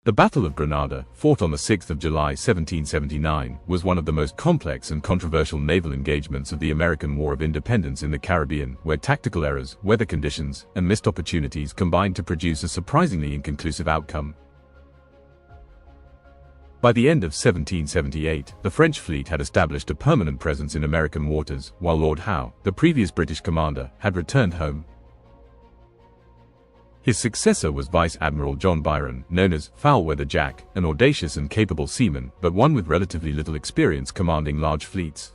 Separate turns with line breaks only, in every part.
The Battle of Grenada, fought on the 6th of July 1779, was one of the most complex and controversial naval engagements of the American War of Independence in the Caribbean, where tactical errors, weather conditions, and missed opportunities combined to produce a surprisingly inconclusive outcome. By the end of 1778, the French fleet had established a permanent presence in American waters, while Lord Howe, the previous British commander, had returned home. His successor was Vice Admiral John Byron, known as Foul-Weather Jack, an audacious and capable seaman, but one with relatively little experience commanding large fleets.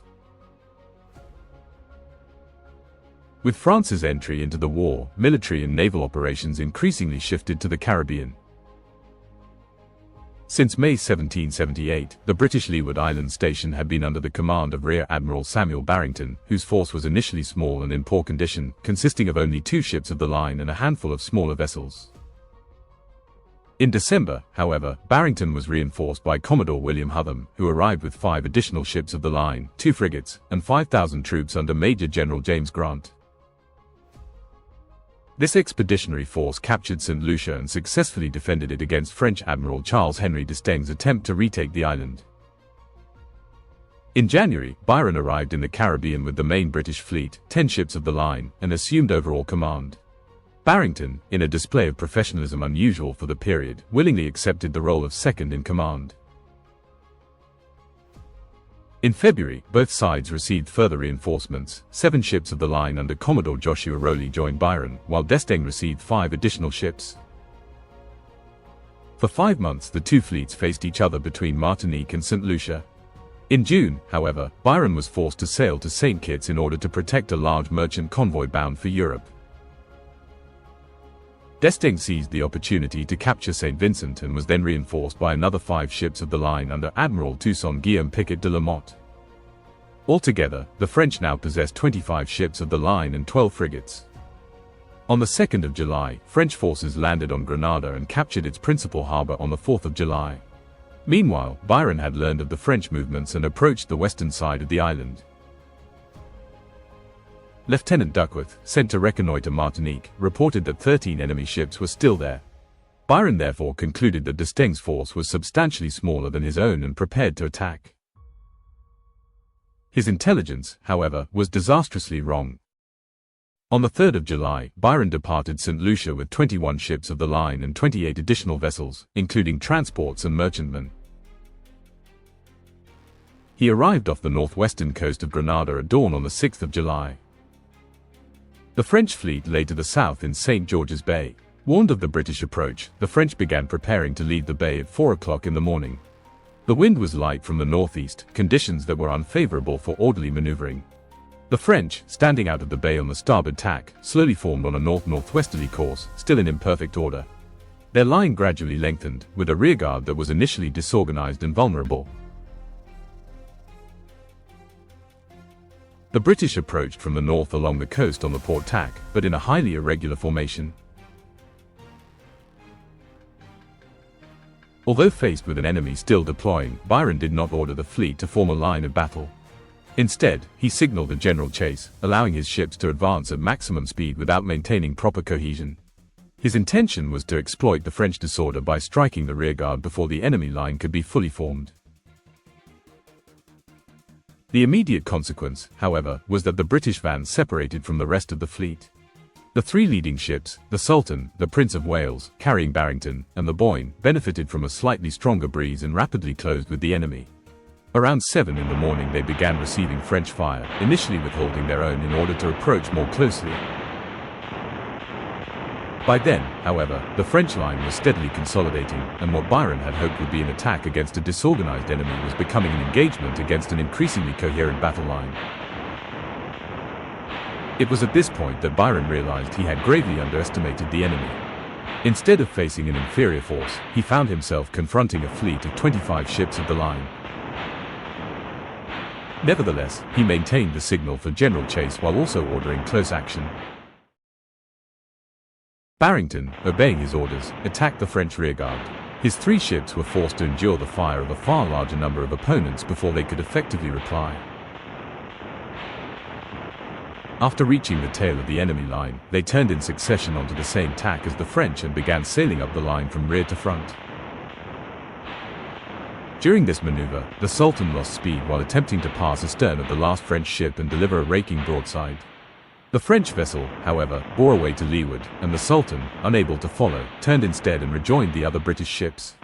With France's entry into the war, military and naval operations increasingly shifted to the Caribbean. Since May 1778, the British Leeward Islands station had been under the command of Rear Admiral Samuel Barrington, whose force was initially small and in poor condition, consisting of only 2 ships of the line and a handful of smaller vessels. In December, however, Barrington was reinforced by Commodore William Hutham, who arrived with 5 additional ships of the line, 2 frigates, and 5,000 troops under Major General James Grant. This expeditionary force captured St. Lucia and successfully defended it against French Admiral Charles-Henri d'Estaing's attempt to retake the island. In January, Byron arrived in the Caribbean with the main British fleet, 10 ships of the line, and assumed overall command. Barrington, in a display of professionalism unusual for the period, willingly accepted the role of second in command. In February, both sides received further reinforcements. 7 ships of the line under Commodore Joshua Rowley joined Byron, while d'Estaing received 5 additional ships. For 5 months the 2 fleets faced each other between Martinique and St. Lucia. In June, however, Byron was forced to sail to St. Kitts in order to protect a large merchant convoy bound for Europe. D'Estaing seized the opportunity to capture St. Vincent and was then reinforced by another 5 ships of the line under Admiral Toussaint Guillaume Picquet de la Motte. Altogether, the French now possessed 25 ships of the line and 12 frigates. On the 2nd of July, French forces landed on Grenada and captured its principal harbor on the 4th of July. Meanwhile, Byron had learned of the French movements and approached the western side of the island. Lieutenant Duckworth, sent to reconnoiter Martinique, reported that 13 enemy ships were still there. Byron therefore concluded that d'Estaing's force was substantially smaller than his own and prepared to attack. His intelligence, however, was disastrously wrong. On the 3rd of July, Byron departed St. Lucia with 21 ships of the line and 28 additional vessels, including transports and merchantmen. He arrived off the northwestern coast of Grenada at dawn on the 6th of July. The French fleet lay to the south in St. George's Bay. Warned of the British approach, the French began preparing to leave the bay at 4 o'clock in the morning. The wind was light from the northeast, conditions that were unfavorable for orderly maneuvering. The French, standing out of the bay on the starboard tack, slowly formed on a north-northwesterly course, still in imperfect order. Their line gradually lengthened, with a rearguard that was initially disorganized and vulnerable. The British approached from the north along the coast on the port tack, but in a highly irregular formation. Although faced with an enemy still deploying, Byron did not order the fleet to form a line of battle. Instead, he signaled a general chase, allowing his ships to advance at maximum speed without maintaining proper cohesion. His intention was to exploit the French disorder by striking the rearguard before the enemy line could be fully formed. The immediate consequence, however, was that the British van separated from the rest of the fleet. The 3 leading ships, the Sultan, the Prince of Wales, carrying Barrington, and the Boyne, benefited from a slightly stronger breeze and rapidly closed with the enemy. Around 7 in the morning they began receiving French fire, initially withholding their own in order to approach more closely. By then, however, the French line was steadily consolidating, and what Byron had hoped would be an attack against a disorganized enemy was becoming an engagement against an increasingly coherent battle line. It was at this point that Byron realized he had gravely underestimated the enemy. Instead of facing an inferior force, he found himself confronting a fleet of 25 ships of the line. Nevertheless, he maintained the signal for general chase while also ordering close action. Barrington, obeying his orders, attacked the French rearguard. His 3 ships were forced to endure the fire of a far larger number of opponents before they could effectively reply. After reaching the tail of the enemy line, they turned in succession onto the same tack as the French and began sailing up the line from rear to front. During this maneuver, the Sultan lost speed while attempting to pass astern of the last French ship and deliver a raking broadside. The French vessel, however, bore away to leeward, and the Sultan, unable to follow, turned instead and rejoined the other British ships.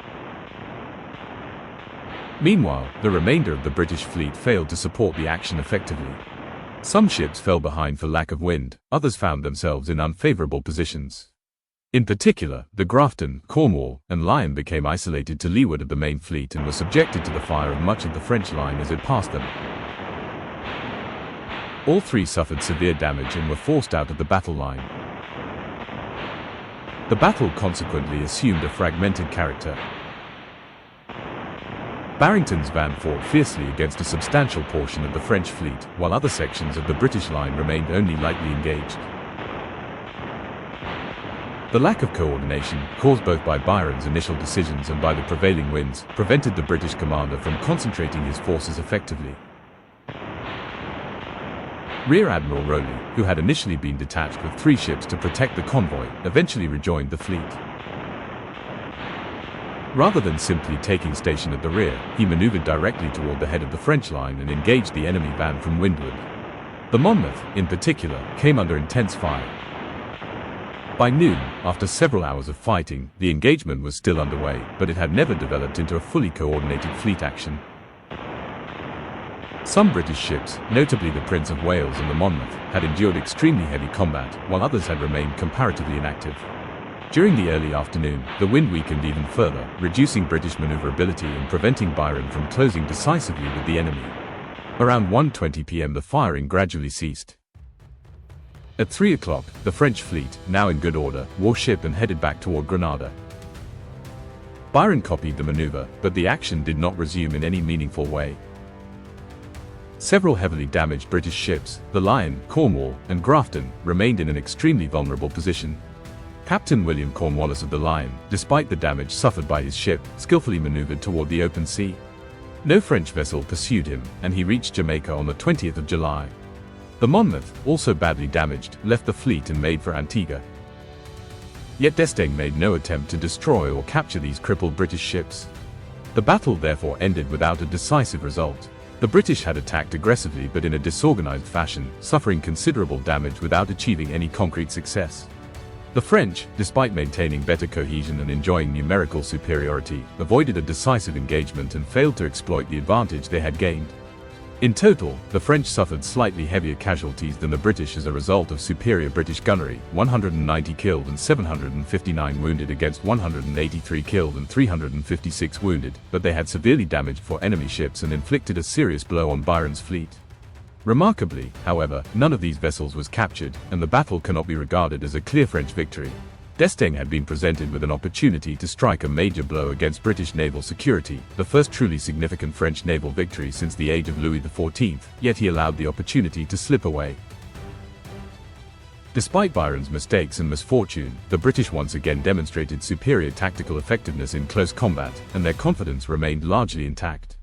Meanwhile, the remainder of the British fleet failed to support the action effectively. Some ships fell behind for lack of wind, others found themselves in unfavorable positions. In particular, the Grafton, Cornwall, and Lion became isolated to leeward of the main fleet and were subjected to the fire of much of the French line as it passed them. All three suffered severe damage and were forced out of the battle line. The battle consequently assumed a fragmented character. Barrington's van fought fiercely against a substantial portion of the French fleet, while other sections of the British line remained only lightly engaged. The lack of coordination, caused both by Byron's initial decisions and by the prevailing winds, prevented the British commander from concentrating his forces effectively. Rear Admiral Rowley, who had initially been detached with 3 ships to protect the convoy, eventually rejoined the fleet. Rather than simply taking station at the rear, he maneuvered directly toward the head of the French line and engaged the enemy van from windward. The Monmouth, in particular, came under intense fire. By noon, after several hours of fighting, the engagement was still underway, but it had never developed into a fully coordinated fleet action. Some British ships, notably the Prince of Wales and the Monmouth, had endured extremely heavy combat, while others had remained comparatively inactive. During the early afternoon, the wind weakened even further, reducing British maneuverability and preventing Byron from closing decisively with the enemy. Around 1:20 p.m. the firing gradually ceased. At 3 o'clock, the French fleet, now in good order, wore ship and headed back toward Grenada. Byron copied the maneuver, but the action did not resume in any meaningful way. Several heavily damaged British ships, the Lion, Cornwall, and Grafton, remained in an extremely vulnerable position. Captain William Cornwallis of the Lion, despite the damage suffered by his ship, skillfully maneuvered toward the open sea. No French vessel pursued him, and he reached Jamaica on the 20th of July. The Monmouth, also badly damaged, left the fleet and made for Antigua. Yet D'Estaing made no attempt to destroy or capture these crippled British ships. The battle therefore ended without a decisive result. The British had attacked aggressively but in a disorganized fashion, suffering considerable damage without achieving any concrete success. The French, despite maintaining better cohesion and enjoying numerical superiority, avoided a decisive engagement and failed to exploit the advantage they had gained. In total, the French suffered slightly heavier casualties than the British as a result of superior British gunnery, 190 killed and 759 wounded against 183 killed and 356 wounded, but they had severely damaged 4 enemy ships and inflicted a serious blow on Byron's fleet. Remarkably, however, none of these vessels was captured, and the battle cannot be regarded as a clear French victory. D'Estaing had been presented with an opportunity to strike a major blow against British naval security, the first truly significant French naval victory since the age of Louis XIV, yet he allowed the opportunity to slip away. Despite Byron's mistakes and misfortune, the British once again demonstrated superior tactical effectiveness in close combat, and their confidence remained largely intact.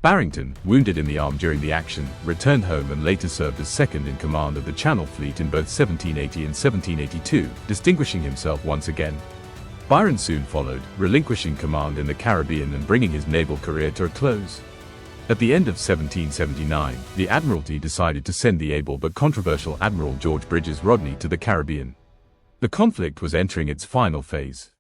Barrington, wounded in the arm during the action, returned home and later served as second in command of the Channel Fleet in both 1780 and 1782, distinguishing himself once again. Byron soon followed, relinquishing command in the Caribbean and bringing his naval career to a close. At the end of 1779, the Admiralty decided to send the able but controversial Admiral George Bridges Rodney to the Caribbean. The conflict was entering its final phase.